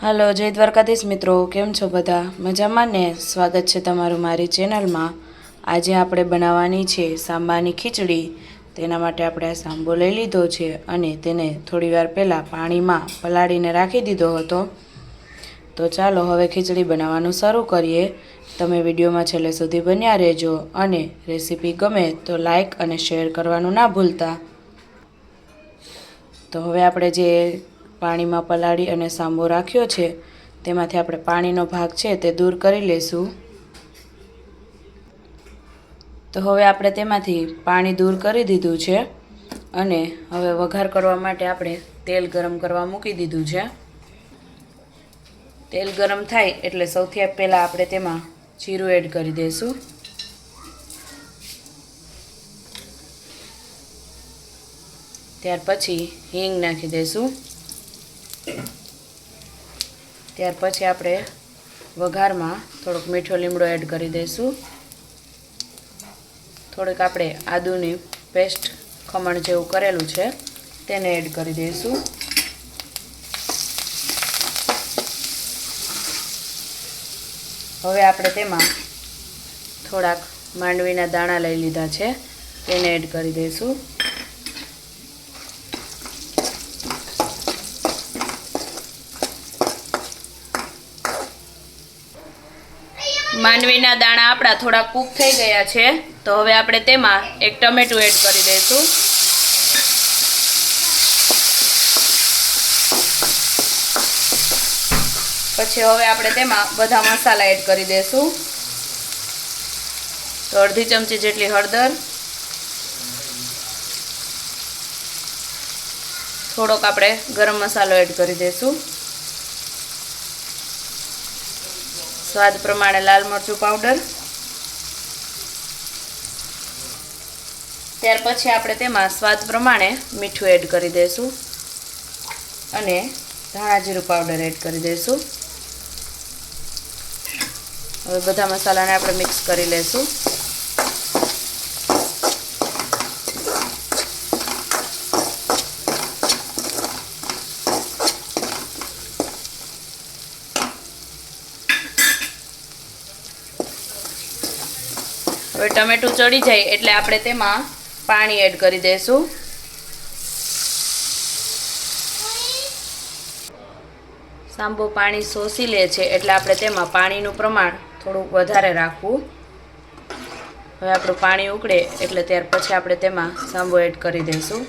હાલો જય દ્વારકાધીશ મિત્રો, કેમ છો બધા? મજામાં ને? સ્વાગત છે તમારું મારી ચેનલમાં। આજે આપણે બનાવવાની છે સાંબાની ખીચડી। તેના માટે આપણે આ સાંબો લઈ લીધો છે અને તેને થોડીવાર પહેલાં પાણીમાં પલાળીને રાખી દીધો હતો। તો ચાલો હવે ખીચડી બનાવવાનું શરૂ કરીએ। તમે વિડીયોમાં છેલ્લે સુધી બન્યા રહેજો અને રેસીપી ગમે તો લાઈક અને શેર કરવાનું ના ભૂલતા। તો હવે આપણે જે પાણીમાં પલાળી અને સાંબો રાખ્યો છે તેમાંથી આપણે પાણીનો ભાગ છે તે દૂર કરી લેશું। તો હવે આપણે તેમાંથી પાણી દૂર કરી દીધું છે અને હવે વઘાર કરવા માટે આપણે તેલ ગરમ કરવા મૂકી દીધું છે। તેલ ગરમ થાય એટલે સૌથી પહેલાં આપણે તેમાં જીરું એડ કરી દઈશું। ત્યાર પછી હિંગ નાખી દઈશું। ત્યાર પછી આપણે વઘારમાં થોડોક મીઠો લીમડો એડ કરી દઈશું। થોડીક આપણે આદુની પેસ્ટ ખમણ જેવું કરેલું છે તેને એડ કરી દઈશું। હવે આપણે તેમાં થોડાક માંડવીના દાણા લઈ લીધા છે તેને એડ કરી દઈશું। માંડવીના દાણા આપણા થોડા કૂક થઈ ગયા છે તો હવે આપણે તેમાં એક ટમેટું એડ કરી દઈશું। પછી હવે આપણે તેમાં બધા મસાલા એડ કરી દઈશું। તો અડધી ચમચી જેટલી હળદર, થોડોક આપણે ગરમ મસાલો એડ કરી દઈશું, સ્વાદ પ્રમાણે લાલ મરચું પાવડર, ત્યાર પછી આપણે તેમાં સ્વાદ પ્રમાણે મીઠું એડ કરી દઈશું અને ધાણા જીરું પાવડર એડ કરી દઈશું। હવે બધા મસાલાને આપણે મિક્સ કરી લઈશું। હવે ટમેટું ચડી જાય એટલે આપણે તેમાં પાણી એડ કરી દઈશું। સાંબો પાણી શોષી લે છે એટલે આપણે તેમાં પાણીનું પ્રમાણ થોડુંક વધારે રાખવું। હવે આપણું પાણી ઉકળે એટલે ત્યાર પછી આપણે તેમાં સાંબો એડ કરી દઈશું।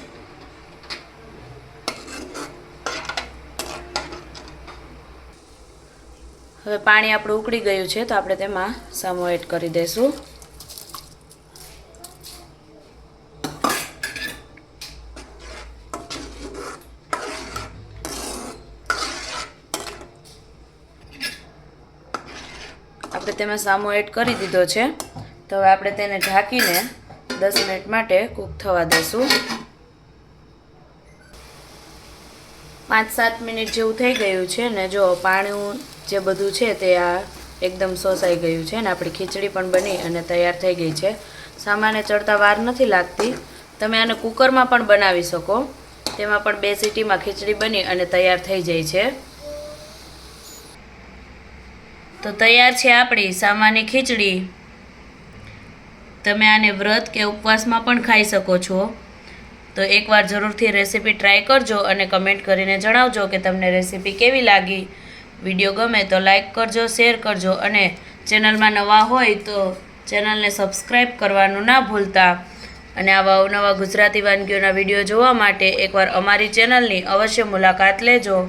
હવે પાણી આપણું ઉકળી ગયું છે તો આપણે તેમાં સાંબો એડ કરી દઈશું। આપણે તેમાં સામો એડ કરી દીધો છે તો હવે આપણે તેને ઢાંકીને 10 મિનિટ માટે કૂક થવા દઈશું। 5-7 મિનિટ જેવું થઈ ગયું છે ને જો પાણી જે બધું છે તે આ એકદમ શોષાઈ ગયું છે ને આપણી ખીચડી પણ બની અને તૈયાર થઈ ગઈ છે। સામાને ચડતા વાર નથી લાગતી। તમે આને કુકરમાં પણ બનાવી શકો, તેમાં પણ 2 સીટીમાં ખીચડી બની અને તૈયાર થઈ જાય છે। તો તૈયાર છે આપણી સામાની ખીચડી। તમે આને વ્રત કે ઉપવાસમાં પણ ખાઈ શકો છો। તો એકવાર જરૂરથી રેસીપી ટ્રાય કરજો અને કમેન્ટ કરીને જણાવજો કે તમને રેસીપી કેવી લાગી। વિડીયો ગમે તો લાઈક કરજો, શેર કરજો અને ચેનલમાં નવા હોય તો ચેનલને સબસ્ક્રાઈબ કરવાનું ના ભૂલતા। અને આવા અવનવા ગુજરાતી વાનગીઓના વિડીયો જોવા માટે એકવાર અમારી ચેનલની અવશ્ય મુલાકાત લેજો।